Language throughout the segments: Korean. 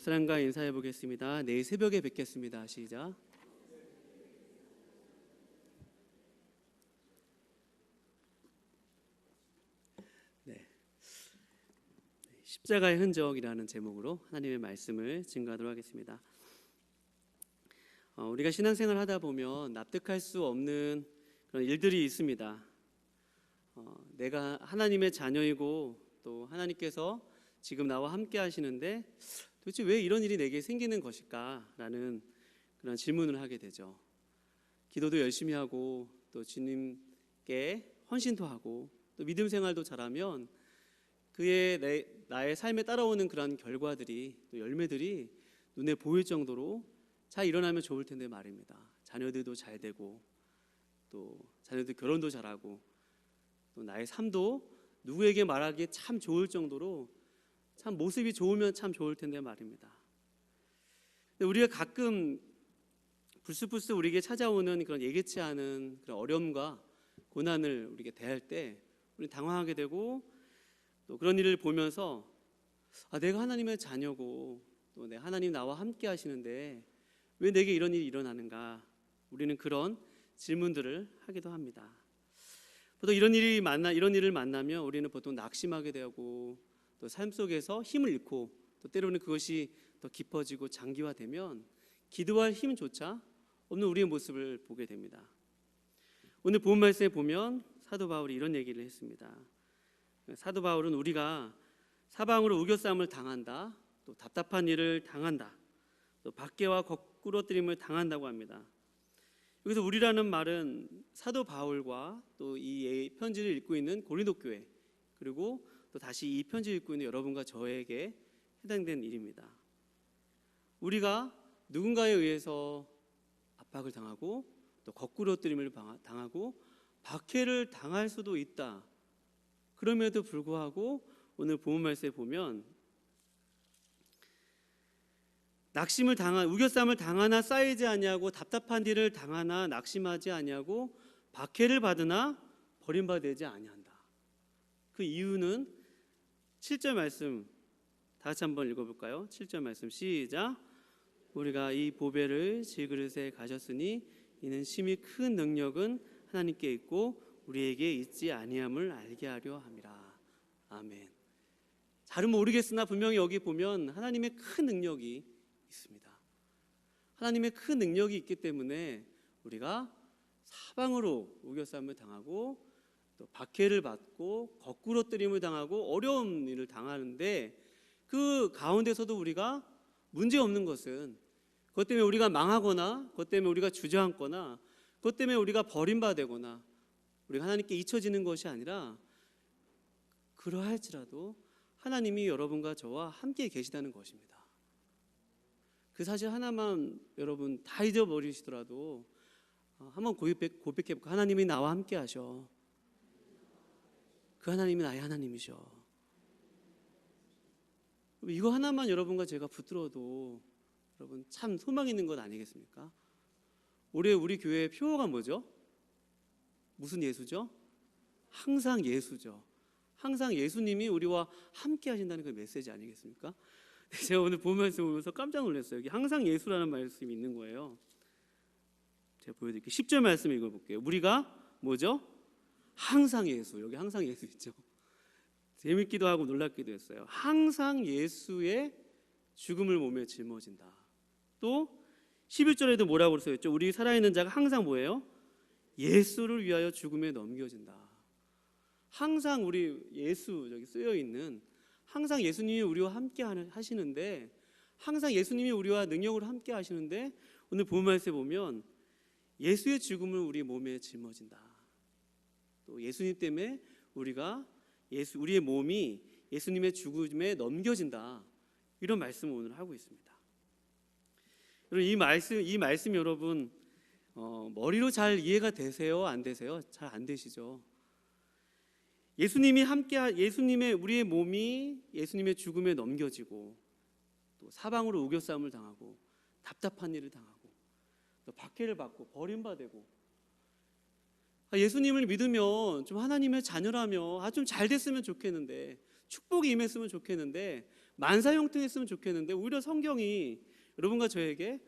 사랑과 인사해 보겠습니다. 내일 새벽에 뵙겠습니다. 시작. 네, 십자가의 흔적이라는 제목으로 하나님의 말씀을 증거하도록 하겠습니다. 우리가 신앙생활 하다 보면 납득할 수 없는 그런 일들이 있습니다. 내가 하나님의 자녀이고 또 하나님께서 지금 나와 함께 하시는데 도대체 왜 이런 일이 내게 생기는 것일까라는 그런 질문을 하게 되죠. 기도도 열심히 하고 또 주님께 헌신도 하고 또 믿음 생활도 잘하면 나의 삶에 따라오는 그런 결과들이 또 열매들이 눈에 보일 정도로 잘 일어나면 좋을 텐데 말입니다. 자녀들도 잘 되고 또 자녀들 결혼도 잘하고 또 나의 삶도 누구에게 말하기에 참 좋을 정도로 참 모습이 좋으면 참 좋을 텐데 말입니다. 근데 우리가 가끔 불쑥불쑥 우리에게 찾아오는 그런 예기치 않은 그런 어려움과 고난을 우리가 대할 때 우리 당황하게 되고 또 그런 일을 보면서 내가 하나님의 자녀고 또 하나님 나와 함께 하시는데 왜 내게 이런 일이 일어나는가? 우리는 그런 질문들을 하기도 합니다. 보통 이런 일을 만나면 우리는 보통 낙심하게 되고 또 삶 속에서 힘을 잃고 또 때로는 그것이 더 깊어지고 장기화되면 기도할 힘조차 없는 우리의 모습을 보게 됩니다. 오늘 본 말씀에 보면 사도 바울이 이런 얘기를 했습니다. 사도 바울은 우리가 사방으로 우겨싸움을 당한다, 또 답답한 일을 당한다, 또 박해와 거꾸러뜨림을 당한다고 합니다. 여기서 우리라는 말은 사도 바울과 또 이 편지를 읽고 있는 고린도 교회 그리고 또 다시 이 편지를 읽고 있는 여러분과 저에게 해당되는 일입니다. 우리가 누군가에 의해서 압박을 당하고 또 거꾸러뜨림을 당하고 박해를 당할 수도 있다. 그럼에도 불구하고 오늘 본문 말씀에 보면 우겨싸움을 당하나 쌓이지 아니하고 답답한 일을 당하나 낙심하지 아니하고 박해를 받으나 버림받지 아니한다. 그 이유는 7절 말씀 다 같이 한번 읽어볼까요? 7절 말씀 시작. 우리가 이 보배를 질그릇에 가졌으니 이는 심히 큰 능력은 하나님께 있고 우리에게 있지 아니함을 알게 하려 함이라. 아멘. 잘은 모르겠으나 분명히 여기 보면 하나님의 큰 능력이 있습니다. 하나님의 큰 능력이 있기 때문에 우리가 사방으로 우겨싸움을 당하고 또 박해를 받고 거꾸러뜨림을 당하고 어려운 일을 당하는데 그 가운데서도 우리가 문제없는 것은 그것 때문에 우리가 망하거나 그것 때문에 우리가 주저앉거나 그것 때문에 우리가 버림받거나 우리가 하나님께 잊혀지는 것이 아니라 그러할지라도 하나님이 여러분과 저와 함께 계시다는 것입니다. 그 사실 하나만 여러분 다 잊어버리시더라도 한번 고백해볼까? 하나님이 나와 함께 하셔. 그 하나님이 나의 하나님이셔. 이거 하나만 여러분과 제가 붙들어도 여러분 참 소망 있는 것 아니겠습니까? 올해 우리 교회의 표어가 뭐죠? 무슨 예수죠? 항상 예수죠. 항상 예수님이 우리와 함께 하신다는 그 메시지 아니겠습니까? 제가 오늘 본 말씀 보면서 깜짝 놀랐어요. 여기 항상 예수라는 말씀이 있는 거예요. 제가 보여드릴게요. 10절 말씀 읽어볼게요. 우리가 뭐죠? 항상 예수. 여기 항상 예수 있죠. 재밌기도 하고 놀랍기도 했어요. 항상 예수의 죽음을 몸에 짊어진다. 또 11절에도 뭐라고 써있죠? 우리 살아있는 자가 항상 뭐예요? 예수를 위하여 죽음에 넘겨진다. 항상 우리 예수 여기 쓰여있는 항상 예수님이 우리와 함께 하시는데 항상 예수님이 우리와 능력으로 함께 하시는데 오늘 본 말씀에 보면 예수의 죽음을 우리 몸에 짊어진다. 또 예수님 때문에 우리의 몸이 예수님의 죽음에 넘겨진다. 이런 말씀을 오늘 하고 있습니다. 여러분 이 말씀 여러분 머리로 잘 이해가 되세요? 안 되세요? 잘 안 되시죠? 예수님의 우리의 몸이 예수님의 죽음에 넘겨지고 또 사방으로 우겨싸움을 당하고 답답한 일을 당하고 또 박해를 받고 버림받고 예수님을 믿으면 좀 하나님의 자녀라며 좀 잘 됐으면 좋겠는데 축복이 임했으면 좋겠는데 만사형통했으면 좋겠는데 오히려 성경이 여러분과 저에게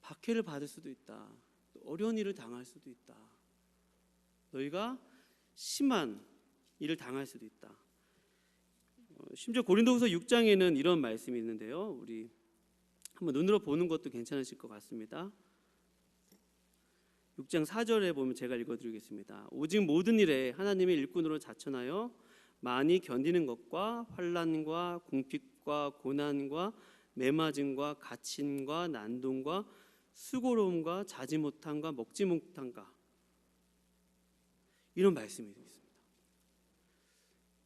박해를 받을 수도 있다, 어려운 일을 당할 수도 있다, 너희가 심한 일을 당할 수도 있다. 심지어 고린도후서 6장에는 이런 말씀이 있는데요, 우리 한번 눈으로 보는 것도 괜찮으실 것 같습니다. 6장 4절에 보면 제가 읽어드리겠습니다. 오직 모든 일에 하나님의 일꾼으로 자천하여 많이 견디는 것과 환난과 궁핍과 고난과 매맞음과 갇힘과 난동과 수고로움과 자지 못함과 먹지 못함과 이런 말씀이 있습니다.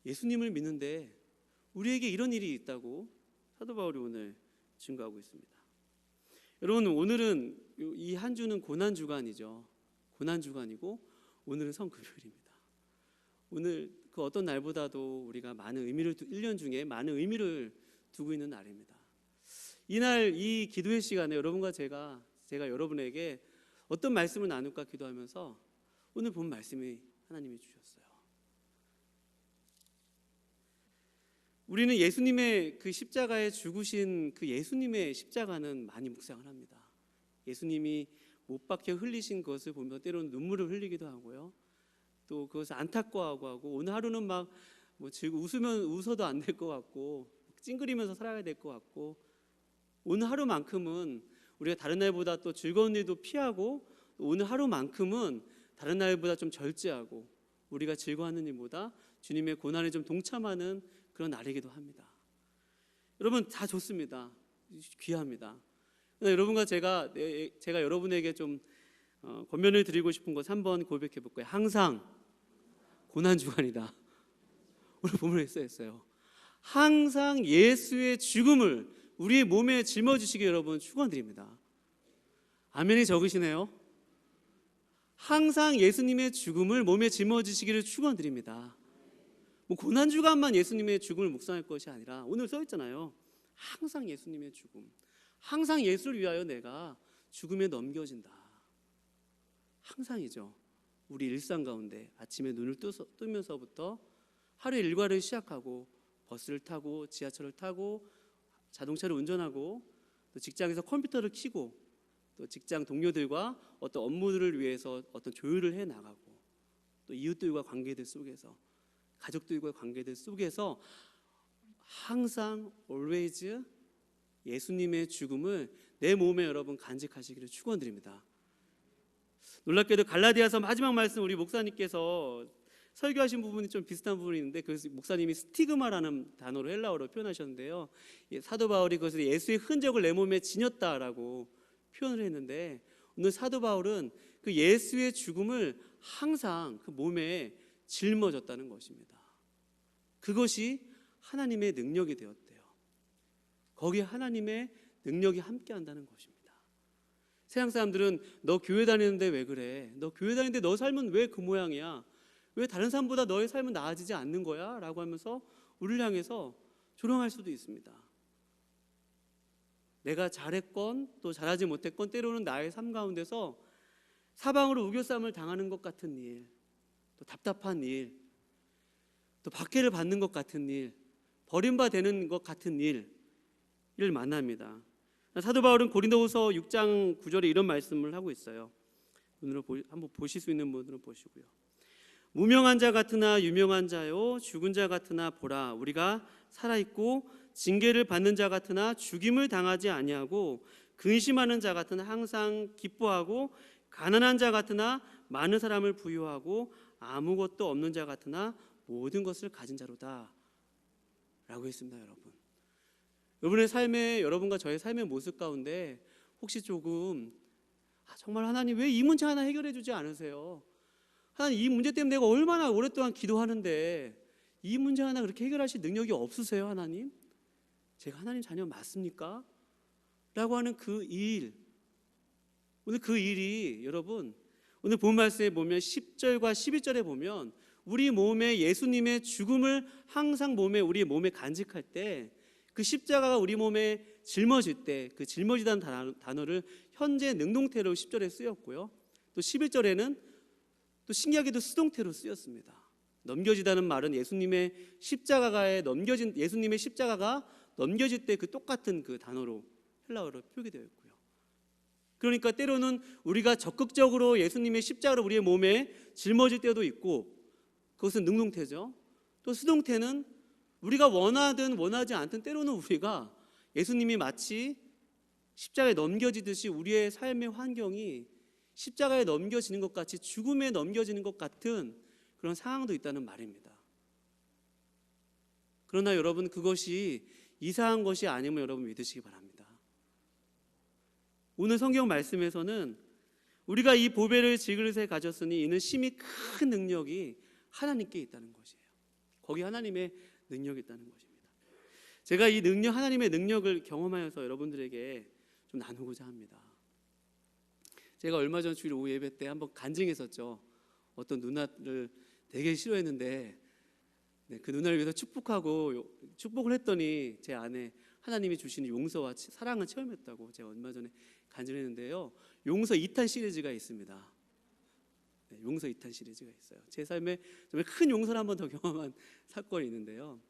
예수님을 믿는데 우리에게 이런 일이 있다고 사도 바울이 오늘 증거하고 있습니다. 여러분, 오늘은 이 한 주는 고난 주간이죠. 고난 주간이고 오늘은 성금요일입니다. 오늘 그 어떤 날보다도 우리가 많은 의미를 1년 중에 많은 의미를 두고 있는 날입니다. 이날 이 기도의 시간에 여러분과 제가 여러분에게 어떤 말씀을 나눌까 기도하면서 오늘 본 말씀이 하나님이 주셨어요. 우리는 예수님의 그 십자가에 죽으신 그 예수님의 십자가는 많이 묵상을 합니다. 예수님이 못 박혀 흘리신 것을 보면 때로는 눈물을 흘리기도 하고요. 또 그것을 안타까워하고 하고 오늘 하루는 막 웃으면 웃어도 안 될 것 같고 찡그리면서 살아야 될 것 같고 오늘 하루만큼은 우리가 다른 날보다 또 즐거운 일도 피하고 오늘 하루만큼은 다른 날보다 좀 절제하고 우리가 즐거워하는 일보다 주님의 고난에 좀 동참하는 그런 날이기도 합니다. 여러분 다 좋습니다. 귀합니다. 여러분과 제가 여러분에게 좀 권면을 드리고 싶은 것 한번 고백해 볼까요? 항상 고난 주간이다. 오늘 본문에 써있어요. 항상 예수의 죽음을 우리의 몸에 짊어지시기 여러분 축원드립니다. 아멘이 적으시네요. 항상 예수님의 죽음을 몸에 짊어지시기를 축원드립니다. 고난 주간만 예수님의 죽음을 묵상할 것이 아니라 오늘 써 있잖아요. 항상 예수님의 죽음, 항상 예수를 위하여 내가 죽음에 넘겨진다. 항상이죠. 우리 일상 가운데 아침에 눈을 뜨면서부터 하루의 일과를 시작하고 버스를 타고 지하철을 타고 자동차를 운전하고 또 직장에서 컴퓨터를 켜고 또 직장 동료들과 어떤 업무들을 위해서 어떤 조율을 해 나가고 또 이웃들과 관계들 속에서 가족들과 관계들 속에서 항상 always 예수님의 죽음을 내 몸에 여러분 간직하시기를 축원드립니다. 놀랍게도 갈라디아서 마지막 말씀 우리 목사님께서 설교하신 부분이 좀 비슷한 부분이 있는데 그 목사님이 스티그마라는 단어로 헬라어로 표현하셨는데요. 사도 바울이 그것을 예수의 흔적을 내 몸에 지녔다라고 표현을 했는데 오늘 사도 바울은 그 예수의 죽음을 항상 그 몸에 짊어졌다는 것입니다. 그것이 하나님의 능력이 되었대요. 거기에 하나님의 능력이 함께한다는 것입니다. 세상 사람들은 너 교회 다니는데 왜 그래? 너 교회 다니는데 너 삶은 왜 그 모양이야? 왜 다른 사람보다 너의 삶은 나아지지 않는 거야? 라고 하면서 우리를 향해서 조롱할 수도 있습니다. 내가 잘했건 또 잘하지 못했건 때로는 나의 삶 가운데서 사방으로 우겨쌈을 당하는 것 같은 일, 또 답답한 일, 또 박해를 받는 것 같은 일, 버림받는 것 같은 일을 만납니다. 사도 바울은 고린도후서 6장 9절에 이런 말씀을 하고 있어요. 눈으로 한번 보실 수 있는 분들은 보시고요. 무명한 자 같으나 유명한 자요 죽은 자 같으나 보라 우리가 살아있고 징계를 받는 자 같으나 죽임을 당하지 아니하고 근심하는 자 같으나 항상 기뻐하고 가난한 자 같으나 많은 사람을 부유하고 아무것도 없는 자 같으나 모든 것을 가진 자로다 라고 했습니다. 여러분의 삶의 여러분과 저의 삶의 모습 가운데 혹시 조금 정말 하나님 왜 이 문제 하나 해결해 주지 않으세요? 하나님 이 문제 때문에 내가 얼마나 오랫동안 기도하는데 이 문제 하나 그렇게 해결하실 능력이 없으세요? 하나님? 제가 하나님 자녀 맞습니까? 라고 하는 그 일, 오늘 그 일이 여러분 오늘 본 말씀에 보면 10절과 11절에 보면 우리 몸에 예수님의 죽음을 항상 우리 몸에 간직할 때 그 십자가가 우리 몸에 짊어질 때 그 짊어지다는 단어를 현재 능동태로 10절에 쓰였고요. 또 11절에는 또 신기하게도 수동태로 쓰였습니다. 넘겨지다는 말은 예수님의 십자가가 넘겨질 때 그 똑같은 그 단어로 헬라어로 표기되어 있고요. 그러니까 때로는 우리가 적극적으로 예수님의 십자가를 우리의 몸에 짊어질 때도 있고, 그것은 능동태죠. 또 수동태는 우리가 원하든 원하지 않든 때로는 우리가 예수님이 마치 십자가에 넘겨지듯이 우리의 삶의 환경이 십자가에 넘겨지는 것 같이 죽음에 넘겨지는 것 같은 그런 상황도 있다는 말입니다. 그러나 여러분, 그것이 이상한 것이 아님을 여러분 믿으시기 바랍니다. 오늘 성경 말씀에서는 우리가 이 보배를 질그릇에 가졌으니 이는 심히 큰 능력이 하나님께 있다는 것이에요. 거기 하나님의 능력이 있다는 것입니다. 제가 이 능력, 하나님의 능력을 경험하여서 여러분들에게 좀 나누고자 합니다. 제가 얼마 전 주일 오후 예배 때 한번 간증했었죠. 어떤 누나를 되게 싫어했는데 그 누나를 위해서 축복을 했더니 제 안에 하나님이 주시는 용서와 사랑을 체험했다고 제가 얼마 전에 간증했는데요. 용서 2탄 시리즈가 있습니다. 용서 2탄 시리즈가 있어요. 제 삶에 정말 큰 용서를 한 번 더 경험한 사건이 있는데요.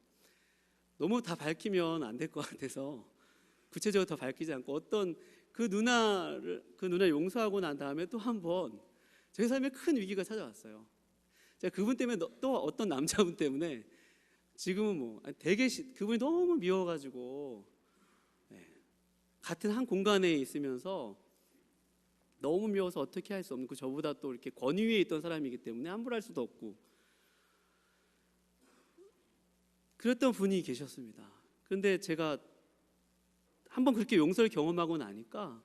너무 다 밝히면 안 될 것 같아서 구체적으로 더 밝히지 않고, 어떤 그 누나를 용서하고 난 다음에 또 한 번 제 삶에 큰 위기가 찾아왔어요. 제가 그분 때문에 또 어떤 남자분 때문에 지금은 그분이 너무 미워가지고 같은 한 공간에 있으면서 너무 미워서 어떻게 할 수 없는, 저보다 또 이렇게 권위에 있던 사람이기 때문에 함부로 할 수도 없고 그랬던 분이 계셨습니다. 그런데 제가 한번 그렇게 용서를 경험하고 나니까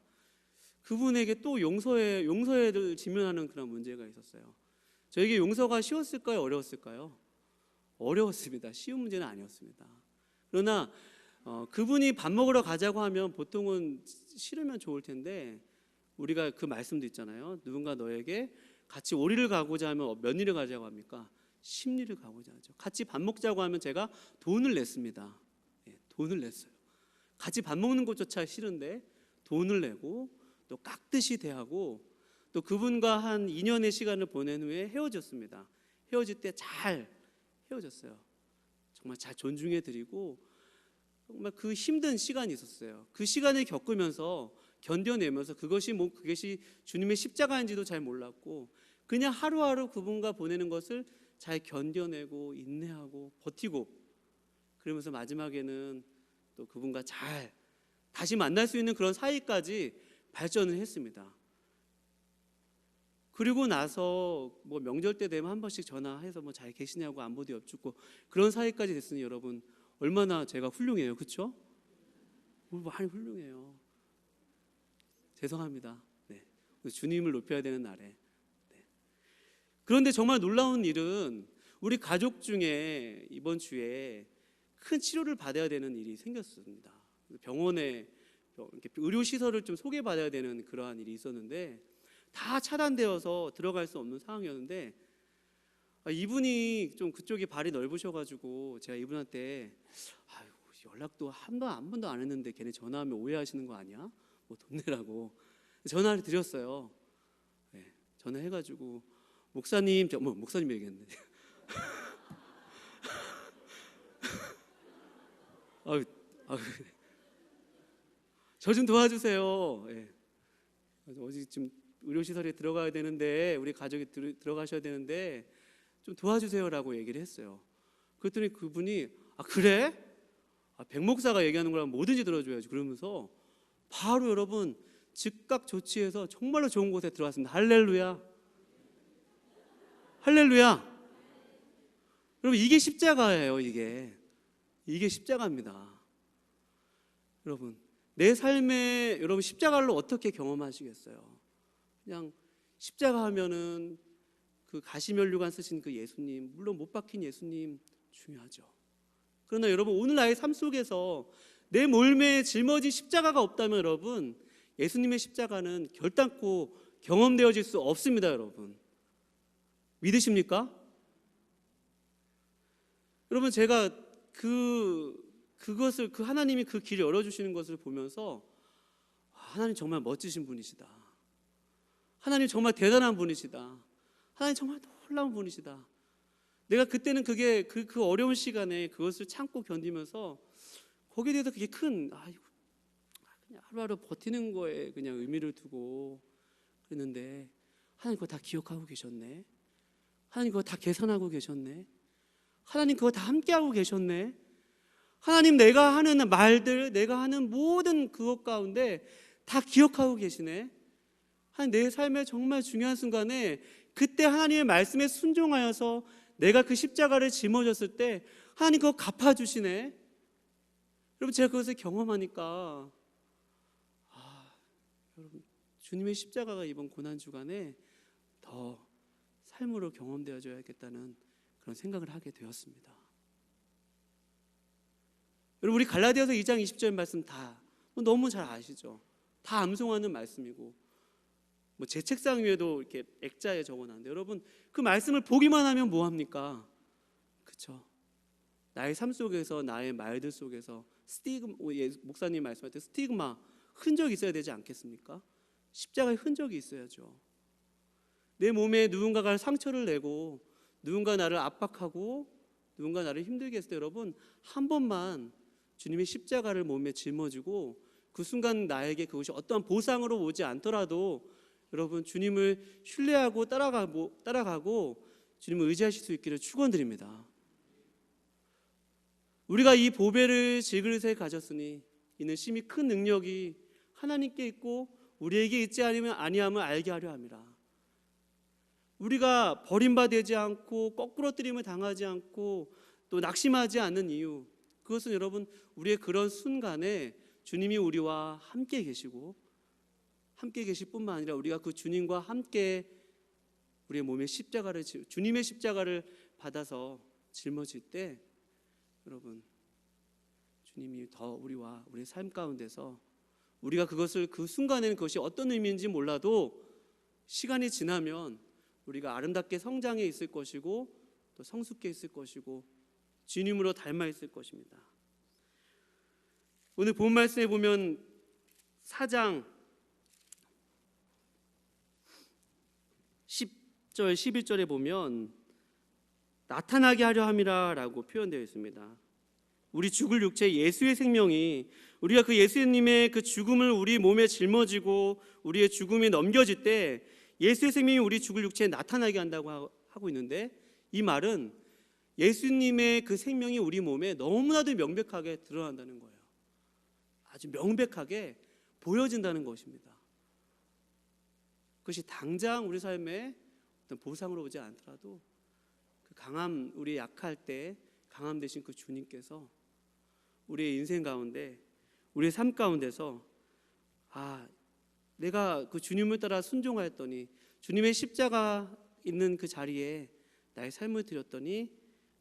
그분에게 또 용서를 직면하는 그런 문제가 있었어요. 저에게 용서가 쉬웠을까요? 어려웠을까요? 어려웠습니다. 쉬운 문제는 아니었습니다. 그러나 그분이 밥 먹으러 가자고 하면 보통은 싫으면 좋을 텐데, 우리가 그 말씀도 있잖아요. 누군가 너에게 같이 오리를 가고자 하면 몇 리를 가자고 합니까? 10리를 가고자 하죠. 같이 밥 먹자고 하면 제가 돈을 냈습니다. 돈을 냈어요. 같이 밥 먹는 것조차 싫은데 돈을 내고 또 깍듯이 대하고, 또 그분과 한 2년의 시간을 보낸 후에 헤어졌습니다. 헤어질 때 잘 헤어졌어요. 정말 잘 존중해드리고, 정말 그 힘든 시간이 있었어요. 그 시간을 겪으면서 견뎌내면서 그것이 주님의 십자가인지도 잘 몰랐고, 그냥 하루하루 그분과 보내는 것을 잘 견뎌내고 인내하고 버티고, 그러면서 마지막에는 또 그분과 잘 다시 만날 수 있는 그런 사이까지 발전을 했습니다. 그리고 나서 명절 때 되면 한 번씩 전화해서 잘 계시냐고 안부도 여쭙고 그런 사이까지 됐으니 여러분, 얼마나 제가 훌륭해요, 그렇죠? 많이 훌륭해요. 죄송합니다. 주님을 높여야 되는 날에. 그런데 정말 놀라운 일은 우리 가족 중에 이번 주에 큰 치료를 받아야 되는 일이 생겼습니다. 병원에 의료시설을 좀 소개받아야 되는 그러한 일이 있었는데 다 차단되어서 들어갈 수 없는 상황이었는데, 이분이 좀 그쪽이 발이 넓으셔가지고 제가 이분한테 연락도 한 번도 안 했는데 걔네 전화하면 오해하시는 거 아니야? 돈 내라고 전화를 드렸어요. 전화해가지고 목사님, 목사님 얘기했는데 저 좀 도와주세요. 어제 지금 의료시설에 들어가야 되는데, 우리 가족이 들어가셔야 되는데 좀 도와주세요라고 얘기를 했어요. 그랬더니 그분이 그래? 백 목사가 얘기하는 거라면 뭐든지 들어줘야지, 그러면서 바로 여러분 즉각 조치해서 정말로 좋은 곳에 들어갔습니다. 할렐루야. 할렐루야. 여러분, 이게 십자가예요. 이게 십자가입니다. 여러분, 내 삶에 여러분 십자가를 어떻게 경험하시겠어요? 그냥 십자가 하면은 그 가시면류관 쓰신 그 예수님, 물론 못 박힌 예수님 중요하죠. 그러나 여러분, 오늘 나의 삶 속에서 내 몸에 짊어진 십자가가 없다면 여러분, 예수님의 십자가는 결단코 경험되어질 수 없습니다. 여러분, 믿으십니까? 여러분, 제가 그것을 하나님이 그 길을 열어주시는 것을 보면서 하나님 정말 멋지신 분이시다. 하나님 정말 대단한 분이시다. 하나님 정말 놀라운 분이시다. 내가 그때는 그게 그 어려운 시간에 그것을 참고 견디면서 거기에 대해서 그게 큰 그냥 하루하루 버티는 거에 그냥 의미를 두고 그랬는데, 하나님 그거 다 기억하고 계셨네. 하나님 그거 다 계산하고 계셨네. 하나님 그거 다 함께하고 계셨네. 하나님 내가 하는 말들, 내가 하는 모든 그것 가운데 다 기억하고 계시네. 하나님 내 삶의 정말 중요한 순간에 그때 하나님의 말씀에 순종하여서 내가 그 십자가를 짊어졌을 때 하나님 그거 갚아주시네. 여러분 제가 그것을 경험하니까 여러분 주님의 십자가가 이번 고난주간에 더 삶으로 경험되어져야겠다는 그런 생각을 하게 되었습니다. 여러분 우리 갈라디아서 2장 20절 말씀 다 너무 잘 아시죠? 다 암송하는 말씀이고 제 책상 위에도 이렇게 액자에 적어놨는데, 여러분 그 말씀을 보기만 하면 뭐합니까? 그렇죠? 나의 삶 속에서, 나의 말들 속에서 목사님 말씀할 때 스티그마, 흔적이 있어야 되지 않겠습니까? 십자가의 흔적이 있어야죠. 내 몸에 누군가가 상처를 내고 누군가 나를 압박하고 누군가 나를 힘들게 했을 때 여러분 한 번만 주님의 십자가를 몸에 짊어지고 그 순간 나에게 그것이 어떠한 보상으로 오지 않더라도 여러분 주님을 신뢰하고 따라가고 주님을 의지하실 수 있기를 축원드립니다. 우리가 이 보배를 질그릇에 가졌으니 이는 심히 큰 능력이 하나님께 있고 우리에게 있지 아니함을 알게 하려 함이라. 우리가 버림받지 않고 거꾸러뜨림을 당하지 않고 또 낙심하지 않는 이유, 그것은 여러분 우리의 그런 순간에 주님이 우리와 함께 계시고 함께 계실 뿐만 아니라 우리가 그 주님과 함께 우리의 몸에 주님의 십자가를 받아서 짊어질 때 여러분 주님이 더 우리와 우리의 삶 가운데서 우리가 그것을 그 순간에는 그것이 어떤 의미인지 몰라도 시간이 지나면 우리가 아름답게 성장해 있을 것이고 또 성숙해 있을 것이고 주님으로 닮아 있을 것입니다. 오늘 본 말씀에 보면 4장 10절 11절에 보면 나타나게 하려 함이라 라고 표현되어 있습니다. 우리 죽을 육체 예수의 생명이, 우리가 그 예수님의 그 죽음을 우리 몸에 짊어지고 우리의 죽음이 넘겨질 때 예수의 생명이 우리 죽을 육체에 나타나게 한다고 하고 있는데, 이 말은 예수님의 그 생명이 우리 몸에 너무나도 명백하게 드러난다는 거예요. 아주 명백하게 보여진다는 것입니다. 그것이 당장 우리 삶에 어떤 보상으로 오지 않더라도 그 강함, 우리 약할 때 강함 되신 그 주님께서 우리의 인생 가운데, 우리의 삶 가운데서 내가 그 주님을 따라 순종하였더니 주님의 십자가 있는 그 자리에 나의 삶을 드렸더니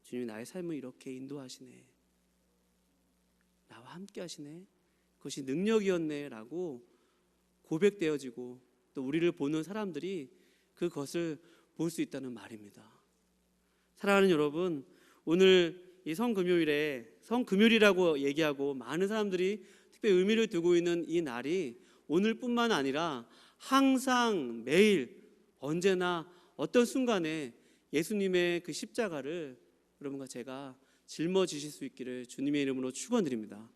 주님이 나의 삶을 이렇게 인도하시네, 나와 함께 하시네, 그것이 능력이었네 라고 고백되어지고 또 우리를 보는 사람들이 그것을 볼 수 있다는 말입니다. 사랑하는 여러분, 오늘 이 성금요일이라고 얘기하고 많은 사람들이 특별히 의미를 두고 있는 이 날이 오늘뿐만 아니라 항상 매일 언제나 어떤 순간에 예수님의 그 십자가를 여러분과 제가 짊어지실 수 있기를 주님의 이름으로 축원드립니다.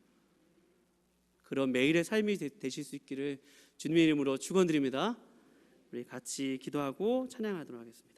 그런 매일의 삶이 되실 수 있기를 주님의 이름으로 축원드립니다. 우리 같이 기도하고 찬양하도록 하겠습니다.